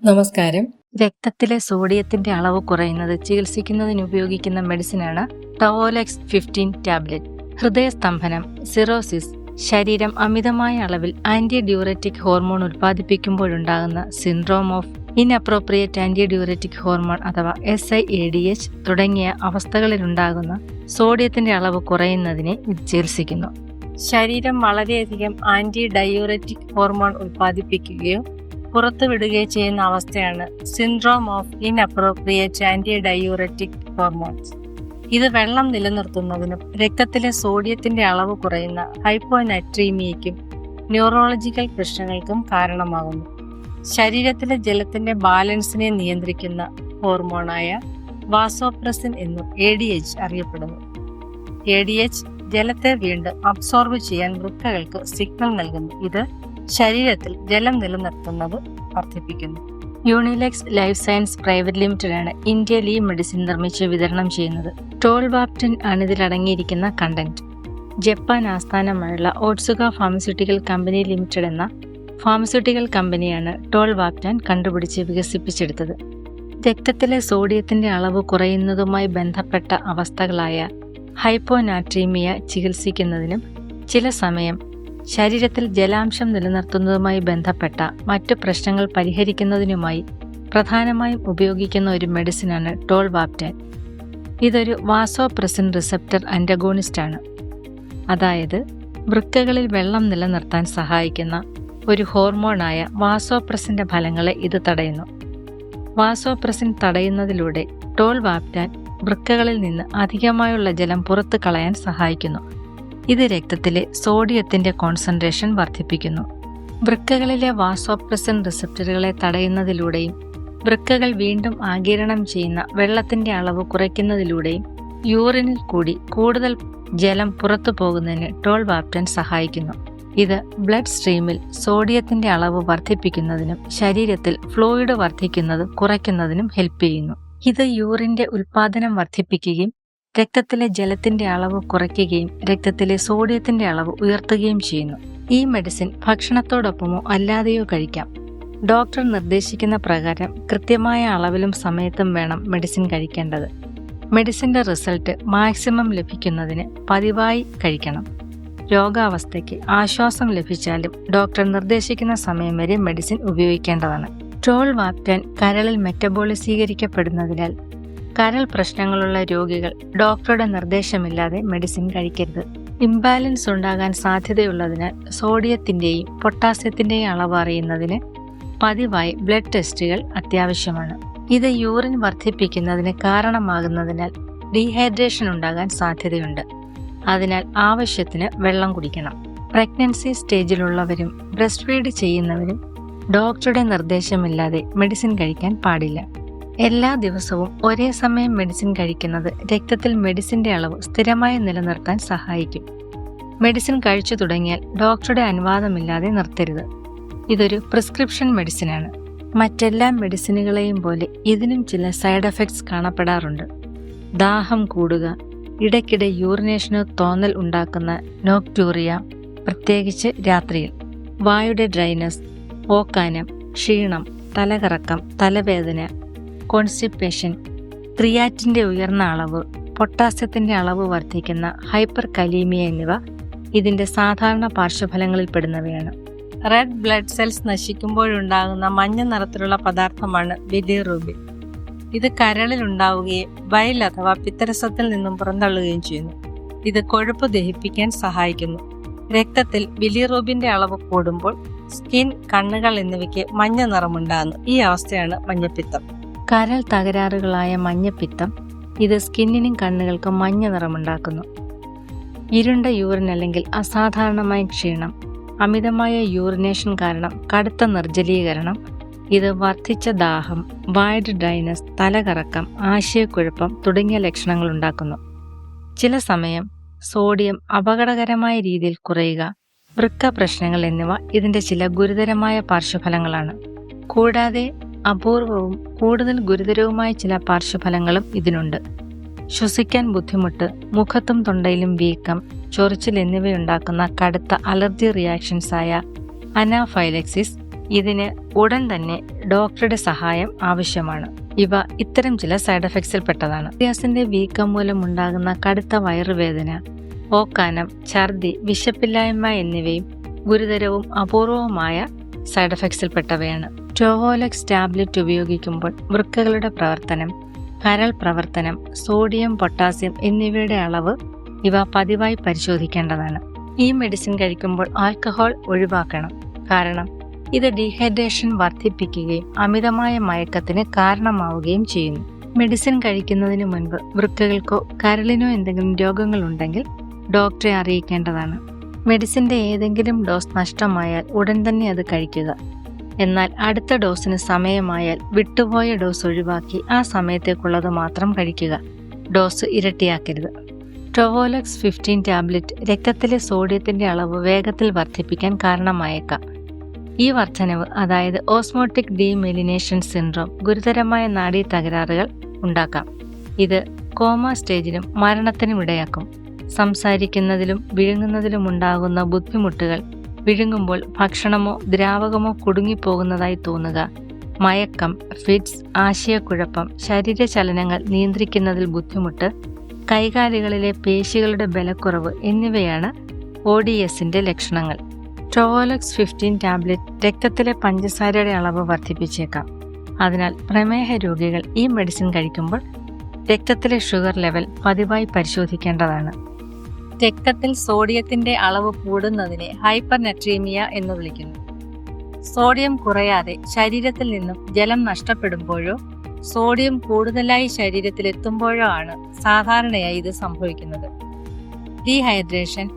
നമസ്കാരം. രക്തത്തിലെ സോഡിയത്തിന്റെ അളവ് കുറയുന്നത് ചികിത്സിക്കുന്നതിന് ഉപയോഗിക്കുന്ന മെഡിസിനാണ് ടവോലെക്സ് 15 ടാബ്ലറ്റ്. ഹൃദയസ്തംഭനം, സിറോസിസ്, ശരീരം അമിതമായ അളവിൽ ആന്റി ഡ്യൂററ്റിക് ഹോർമോൺ ഉൽപ്പാദിപ്പിക്കുമ്പോഴുണ്ടാകുന്ന syndrome of inappropriate anti diuretic hormone അഥവാ SIADH തുടങ്ങിയ അവസ്ഥകളിലുണ്ടാകുന്ന സോഡിയത്തിന്റെ അളവ് കുറയുന്നതിനെ ഇത് ചികിത്സിക്കുന്നു. ശരീരം വളരെയധികം ആന്റി ഡയൂററ്റിക് ഹോർമോൺ ഉൽപ്പാദിപ്പിക്കുകയോ പുറത്തുവിടുകയോ ചെയ്യുന്ന അവസ്ഥയാണ് syndrome of inappropriate anti diuretic hormones. ഇത് വെള്ളം നിലനിർത്തുന്നതിനും രക്തത്തിലെ സോഡിയത്തിന്റെ അളവ് കുറയുന്ന ഹൈപ്പോനാട്രീമിയയ്ക്കും ന്യൂറോളജിക്കൽ പ്രശ്നങ്ങൾക്കും കാരണമാകുന്നു. ശരീരത്തിലെ ജലത്തിന്റെ ബാലൻസിനെ നിയന്ത്രിക്കുന്ന ഹോർമോണായ വാസോപ്രസിൻ എന്നും ADH അറിയപ്പെടുന്നു. ADH ജലത്തെ വീണ്ടും അബ്സോർബ് ചെയ്യാൻ വൃക്കകൾക്ക് സിഗ്നൽ നൽകുന്നു. ഇത് ശരീരത്തിൽ ജലം നിലനിർത്തുന്നത് വർദ്ധിപ്പിക്കുന്നു. യൂണിലെക്സ് ലൈഫ് സയൻസ് പ്രൈവറ്റ് ലിമിറ്റഡ് ആണ് ഇന്ത്യയിൽ ഈ മെഡിസിൻ നിർമ്മിച്ച് വിതരണം ചെയ്യുന്നത്. ടോൾവാപ്റ്റൻ ആണ് ഇതിൽ അടങ്ങിയിരിക്കുന്ന കണ്ടന്റ്. ജപ്പാൻ ആസ്ഥാനമായുള്ള ഓട്സുക ഫാർമസ്യൂട്ടിക്കൽ കമ്പനി ലിമിറ്റഡ് എന്ന ഫാർമസ്യൂട്ടിക്കൽ കമ്പനിയാണ് ടോൾവാപ്റ്റൻ കണ്ടുപിടിച്ച് വികസിപ്പിച്ചെടുത്തത്. രക്തത്തിലെ സോഡിയത്തിന്റെ അളവ് കുറയുന്നതുമായി ബന്ധപ്പെട്ട അവസ്ഥകളായ ഹൈപ്പോനാട്രീമിയ ചികിത്സിക്കുന്നതിനും ചില സമയം ശരീരത്തിൽ ജലാംശം നിലനിർത്തുന്നതുമായി ബന്ധപ്പെട്ട മറ്റു പ്രശ്നങ്ങൾ പരിഹരിക്കുന്നതിനുമായി പ്രധാനമായും ഉപയോഗിക്കുന്ന ഒരു മെഡിസിനാണ് ടോൾവാപ്റ്റൻ. ഇതൊരു വാസോപ്രസിൻ റിസപ്റ്റർ അന്റഗോണിസ്റ്റ് ആണ്. അതായത് വൃക്കകളിൽ വെള്ളം നിലനിർത്താൻ സഹായിക്കുന്ന ഒരു ഹോർമോണായ വാസോപ്രസിന്റെ ഫലങ്ങളെ ഇത് തടയുന്നു. വാസോപ്രസിൻ തടയുന്നതിലൂടെ ടോൾവാപ്റ്റൻ വൃക്കകളിൽ നിന്ന് അധികമായുള്ള ജലം പുറത്തു കളയാൻ സഹായിക്കുന്നു. ഇത് രക്തത്തിലെ സോഡിയത്തിന്റെ കോൺസെൻട്രേഷൻ വർദ്ധിപ്പിക്കുന്നു. വൃക്കകളിലെ വാസോപ്രസിൻ റിസപ്റ്ററുകളെ തടയുന്നതിലൂടെയും വൃക്കകൾ വീണ്ടും ആഗിരണം ചെയ്യുന്ന വെള്ളത്തിന്റെ അളവ് കുറയ്ക്കുന്നതിലൂടെയും യൂറിനിൽ കൂടി കൂടുതൽ ജലം പുറത്തു പോകുന്നതിന് ടോൾവാപ്റ്റൻ സഹായിക്കുന്നു. ഇത് ബ്ലഡ് സ്ട്രീമിൽ സോഡിയത്തിന്റെ അളവ് വർദ്ധിപ്പിക്കുന്നതിനും ശരീരത്തിൽ ഫ്ലൂയിഡ് വർദ്ധിക്കുന്നത് കുറയ്ക്കുന്നതിനും ഹെൽപ്പ് ചെയ്യുന്നു. ഇത് യൂറിന്റെ ഉൽപാദനം വർദ്ധിപ്പിക്കുകയും രക്തത്തിലെ ജലത്തിന്റെ അളവ് കുറയ്ക്കുകയും രക്തത്തിലെ സോഡിയത്തിന്റെ അളവ് ഉയർത്തുകയും ചെയ്യുന്നു. ഈ മെഡിസിൻ ഭക്ഷണത്തോടൊപ്പമോ അല്ലാതെയോ കഴിക്കാം. ഡോക്ടർ നിർദ്ദേശിക്കുന്ന പ്രകാരം കൃത്യമായ അളവിലും സമയത്തും വേണം മെഡിസിൻ കഴിക്കേണ്ടത്. മെഡിസിന്റെ റിസൾട്ട് മാക്സിമം ലഭിക്കുന്നതിന് പതിവായി കഴിക്കണം. രോഗാവസ്ഥയ്ക്ക് ആശ്വാസം ലഭിച്ചാലും ഡോക്ടർ നിർദ്ദേശിക്കുന്ന സമയം വരെ മെഡിസിൻ ഉപയോഗിക്കേണ്ടതാണ്. ടോൾവാപ്റ്റൻ കരളിൽ മെറ്റബോളിസീകരിക്കപ്പെടുന്നതിനാൽ കരൾ പ്രശ്നങ്ങളുള്ള രോഗികൾ ഡോക്ടറുടെ നിർദ്ദേശമില്ലാതെ മെഡിസിൻ കഴിക്കരുത്. ഇംബാലൻസ് ഉണ്ടാകാൻ സാധ്യതയുള്ളതിനാൽ സോഡിയത്തിന്റെയും പൊട്ടാസ്യത്തിന്റെയും അളവ് അറിയുന്നതിന് പതിവായി ബ്ലഡ് ടെസ്റ്റുകൾ അത്യാവശ്യമാണ്. ഇത് യൂറിൻ വർദ്ധിപ്പിക്കുന്നതിന് കാരണമാകുന്നതിനാൽ ഡീഹൈഡ്രേഷൻ ഉണ്ടാകാൻ സാധ്യതയുണ്ട്. അതിനാൽ ആവശ്യത്തിന് വെള്ളം കുടിക്കണം. പ്രഗ്നൻസി സ്റ്റേജിലുള്ളവരും ബ്രസ്റ്റ് ഫീഡ് ചെയ്യുന്നവരും ഡോക്ടറുടെ നിർദ്ദേശമില്ലാതെ മെഡിസിൻ കഴിക്കാൻ പാടില്ല. എല്ലാ ദിവസവും ഒരേ സമയം മെഡിസിൻ കഴിക്കുന്നത് രക്തത്തിൽ മെഡിസിന്റെ അളവ് സ്ഥിരമായി നിലനിർത്താൻ സഹായിക്കും. മെഡിസിൻ കഴിച്ചു തുടങ്ങിയാൽ ഡോക്ടറുടെ അനുവാദമില്ലാതെ നിർത്തരുത്. ഇതൊരു പ്രിസ്ക്രിപ്ഷൻ മെഡിസിനാണ്. മറ്റെല്ലാ മെഡിസിനുകളെയും പോലെ ഇതിനും ചില സൈഡ് എഫക്ട്സ് കാണപ്പെടാറുണ്ട്. ദാഹം കൂടുക, ഇടയ്ക്കിടെ യൂറിനേഷനോ തോന്നൽ ഉണ്ടാക്കുന്ന നോക്ടൂറിയ, പ്രത്യേകിച്ച് രാത്രിയിൽ, വായുടെ ഡ്രൈനസ്, ഓക്കാനം, ക്ഷീണം, തലകറക്കം, തലവേദന, കോൺസ്റ്റിപ്പേഷൻ, ക്രിയാറ്റിന്റെ ഉയർന്ന അളവ്, പൊട്ടാസ്യത്തിന്റെ അളവ് വർദ്ധിക്കുന്ന ഹൈപ്പർ കലീമിയ എന്നിവ ഇതിന്റെ സാധാരണ പാർശ്വഫലങ്ങളിൽ പെടുന്നവയാണ്. റെഡ് ബ്ലഡ് സെൽസ് നശിക്കുമ്പോഴുണ്ടാകുന്ന മഞ്ഞ നിറത്തിലുള്ള പദാർത്ഥമാണ് ബിലിറൂബിൻ. ഇത് കരളിൽ ഉണ്ടാവുകയും ബൈൽ അഥവാ പിത്തരസത്തിൽ നിന്നും പുറന്തള്ളുകയും ചെയ്യുന്നു. ഇത് കൊഴുപ്പ് ദഹിപ്പിക്കാൻ സഹായിക്കുന്നു. രക്തത്തിൽ ബിലിറൂബിന്റെ അളവ് കൂടുമ്പോൾ സ്കിൻ, കണ്ണുകൾ എന്നിവയ്ക്ക് മഞ്ഞ നിറമുണ്ടാകുന്നു. ഈ അവസ്ഥയാണ് മഞ്ഞപ്പിത്തം. കരൾ തകരാറുകളായ മഞ്ഞപ്പിത്തം ഇത് സ്കിന്നിനും കണ്ണുകൾക്കും മഞ്ഞ നിറമുണ്ടാക്കുന്നു. ഇരുണ്ട യൂറിൻ അല്ലെങ്കിൽ അസാധാരണമായ ക്ഷീണം, അമിതമായ യൂറിനേഷൻ കാരണം കടുത്ത നിർജ്ജലീകരണം, ഇത് വർദ്ധിച്ച ദാഹം, വൈഡ് ഡ്രൈനസ്, തലകറക്കം, ആശയക്കുഴപ്പം തുടങ്ങിയ ലക്ഷണങ്ങൾ ഉണ്ടാക്കുന്നു. ചില സമയം സോഡിയം അപകടകരമായ രീതിയിൽ കുറയുക, വൃക്ക പ്രശ്നങ്ങൾ എന്നിവ ഇതിന്റെ ചില ഗുരുതരമായ പാർശ്വഫലങ്ങളാണ്. കൂടാതെ അപൂർവവും കൂടുതൽ ഗുരുതരവുമായ ചില പാർശ്വഫലങ്ങളും ഇതിനുണ്ട്. ശ്വസിക്കാൻ ബുദ്ധിമുട്ട്, മുഖത്തും തൊണ്ടയിലും വീക്കം, ചൊറിച്ചിൽ എന്നിവയുണ്ടാക്കുന്ന കടുത്ത അലർജി റിയാക്ഷൻസായ അനാഫൈലക്സിസ്, ഇതിന് ഉടൻ തന്നെ ഡോക്ടറുടെ സഹായം ആവശ്യമാണ്. ഇവ ഇത്തരം ചില സൈഡ് എഫക്ട്സിൽ പെട്ടതാണ്. ഗ്യാസിന്റെ വീക്കം മൂലമുണ്ടാകുന്ന കടുത്ത വയറുവേദന, ഓക്കാനം, ഛർദി, വിശപ്പില്ലായ്മ എന്നിവയും ഗുരുതരവും അപൂർവവുമായ സൈഡ് എഫക്ട്സിൽ പെട്ടവയാണ്. ടോവോലെക്സ് ടാബ്ലറ്റ് ഉപയോഗിക്കുമ്പോൾ വൃക്കകളുടെ പ്രവർത്തനം, കരൾ പ്രവർത്തനം, സോഡിയം, പൊട്ടാസ്യം എന്നിവയുടെ അളവ് ഇവ പതിവായി പരിശോധിക്കേണ്ടതാണ്. ഈ മെഡിസിൻ കഴിക്കുമ്പോൾ ആൽക്കഹോൾ ഒഴിവാക്കണം. കാരണം ഇത് ഡീഹൈഡ്രേഷൻ വർദ്ധിപ്പിക്കുകയും അമിതമായ മയക്കത്തിന് കാരണമാവുകയും ചെയ്യുന്നു. മെഡിസിൻ കഴിക്കുന്നതിന് മുൻപ് വൃക്കകൾക്കോ കരളിനോ എന്തെങ്കിലും രോഗങ്ങളുണ്ടെങ്കിൽ ഡോക്ടറെ അറിയിക്കേണ്ടതാണ്. മെഡിസിന്റെ ഏതെങ്കിലും ഡോസ് നഷ്ടമായാൽ ഉടൻ തന്നെ അത് കഴിക്കുക. എന്നാൽ അടുത്ത ഡോസിന് സമയമായാൽ വിട്ടുപോയ ഡോസ് ഒഴിവാക്കി ആ സമയത്തേക്കുള്ളത് മാത്രം കഴിക്കുക. ഡോസ് ഇരട്ടിയാക്കരുത്. ടോവോലെക്സ് 15 ടാബ്ലറ്റ് രക്തത്തിലെ സോഡിയത്തിന്റെ അളവ് വേഗത്തിൽ വർദ്ധിപ്പിക്കാൻ കാരണമായേക്കാം. ഈ വർധനവ്, അതായത് ഓസ്മോട്ടിക് ഡീമെലിനേഷൻ സിൻഡ്രോം, ഗുരുതരമായ നാഡീ തകരാറുകൾ ഉണ്ടാക്കാം. ഇത് കോമ സ്റ്റേജിനും മരണത്തിനും ഇടയാക്കും. സംസാരിക്കുന്നതിലും വിഴുങ്ങുന്നതിലും ഉണ്ടാകുന്ന ബുദ്ധിമുട്ടുകൾ, വിഴുങ്ങുമ്പോൾ ഭക്ഷണമോ ദ്രാവകമോ കുടുങ്ങിപ്പോകുന്നതായി തോന്നുക, മയക്കം, ഫിറ്റ്സ്, ആശയക്കുഴപ്പം, ശരീരചലനങ്ങൾ നിയന്ത്രിക്കുന്നതിൽ ബുദ്ധിമുട്ട്, കൈകാലുകളിലെ പേശികളുടെ ബലക്കുറവ് എന്നിവയാണ് ODSന്റെ ലക്ഷണങ്ങൾ. ടോവോലെക്സ് 15 ടാബ്ലറ്റ് രക്തത്തിലെ പഞ്ചസാരയുടെ അളവ് വർദ്ധിപ്പിച്ചേക്കാം. അതിനാൽ പ്രമേഹ രോഗികൾ ഈ മെഡിസിൻ കഴിക്കുമ്പോൾ രക്തത്തിലെ ഷുഗർ ലെവൽ പതിവായി പരിശോധിക്കേണ്ടതാണ്. രക്തത്തിൽ സോഡിയത്തിന്റെ അളവ് കൂടുന്നതിനെ ഹൈപ്പർനെട്രീമിയ എന്ന് വിളിക്കുന്നു. സോഡിയം കുറയാതെ ശരീരത്തിൽ നിന്നും ജലം നഷ്ടപ്പെടുമ്പോഴോ സോഡിയം കൂടുതലായി ശരീരത്തിലെത്തുമ്പോഴോ ആണ് സാധാരണയായി ഇത് സംഭവിക്കുന്നത്. ഡീഹൈഡ്രേഷൻ,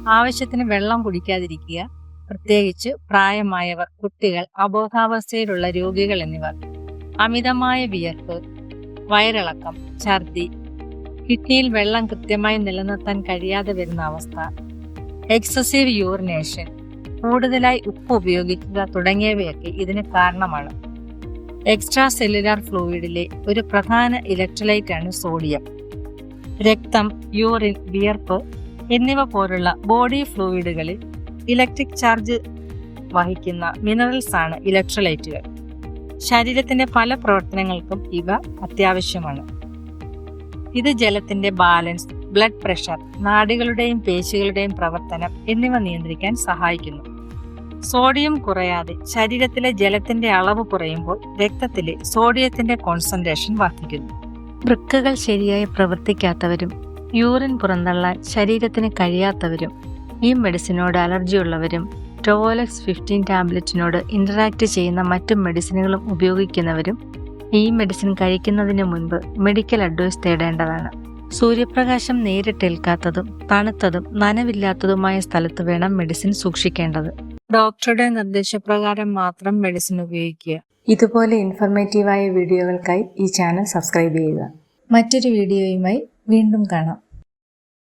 ആവശ്യത്തിന് വെള്ളം കുടിക്കാതിരിക്കുക, പ്രത്യേകിച്ച് പ്രായമായവർ, കുട്ടികൾ, അബോധാവസ്ഥയിലുള്ള രോഗികൾ എന്നിവർ, അമിതമായ വിയർപ്പ്, വയറിളക്കം, ഛർദി, കിഡ്നിയിൽ വെള്ളം കൃത്യമായി നിലനിർത്താൻ കഴിയാതെ വരുന്ന അവസ്ഥ, എക്സസീവ് യൂറിനേഷൻ, കൂടുതലായി ഉപ്പ് ഉപയോഗിക്കുക തുടങ്ങിയവയൊക്കെ ഇതിന് കാരണമാണ്. എക്സ്ട്രാ സെല്ലുലാർ ഫ്ലൂയിഡിലെ ഒരു പ്രധാന ഇലക്ട്രോലൈറ്റ് ആണ് സോഡിയം. രക്തം, യൂറിൻ, വിയർപ്പ് എന്നിവ പോലുള്ള ബോഡി ഫ്ലൂയിഡുകളിൽ ഇലക്ട്രിക് ചാർജ് വഹിക്കുന്ന മിനറൽസ് ആണ് ഇലക്ട്രോലൈറ്റുകൾ. ശരീരത്തിന്റെ പല പ്രവർത്തനങ്ങൾക്കും ഇവ അത്യാവശ്യമാണ്. ഇത് ജലത്തിന്റെ ബാലൻസ്, ബ്ലഡ് പ്രഷർ, നാഡികളുടെയും പേശികളുടെയും പ്രവർത്തനം എന്നിവ നിയന്ത്രിക്കാൻ സഹായിക്കുന്നു. സോഡിയം കുറയാതെ ശരീരത്തിലെ ജലത്തിന്റെ അളവ് കുറയുമ്പോൾ രക്തത്തിലെ സോഡിയത്തിന്റെ കോൺസെൻട്രേഷൻ വർദ്ധിക്കുന്നു. വൃക്കകൾ ശരിയായി പ്രവർത്തിക്കാത്തവരും യൂറിൻ പുറന്തള്ളാൻ ശരീരത്തിന് കഴിയാത്തവരും ഈ മെഡിസിനോട് അലർജിയുള്ളവരും ടോവോലെക്സ് 15 ടാബ്ലറ്റിനോട് ഇന്ററാക്ട് ചെയ്യുന്ന മറ്റു മെഡിസിനുകളും ഉപയോഗിക്കുന്നവരും ഈ മെഡിസിൻ കഴിക്കുന്നതിന് മുൻപ് മെഡിക്കൽ അഡ്വൈസ് തേടേണ്ടതാണ്. സൂര്യപ്രകാശം നേരിട്ടേൽക്കാത്തതും തണുത്തതും നനവില്ലാത്തതുമായ സ്ഥലത്ത് വേണം മെഡിസിൻ സൂക്ഷിക്കേണ്ടത്. ഡോക്ടറുടെ നിർദ്ദേശപ്രകാരം മാത്രം മെഡിസിൻ ഉപയോഗിക്കുക. ഇതുപോലെ ഇൻഫർമേറ്റീവായ വീഡിയോകൾക്കായി ഈ ചാനൽ സബ്സ്ക്രൈബ് ചെയ്യുക. മറ്റൊരു വീഡിയോയുമായി വീണ്ടും കാണാം.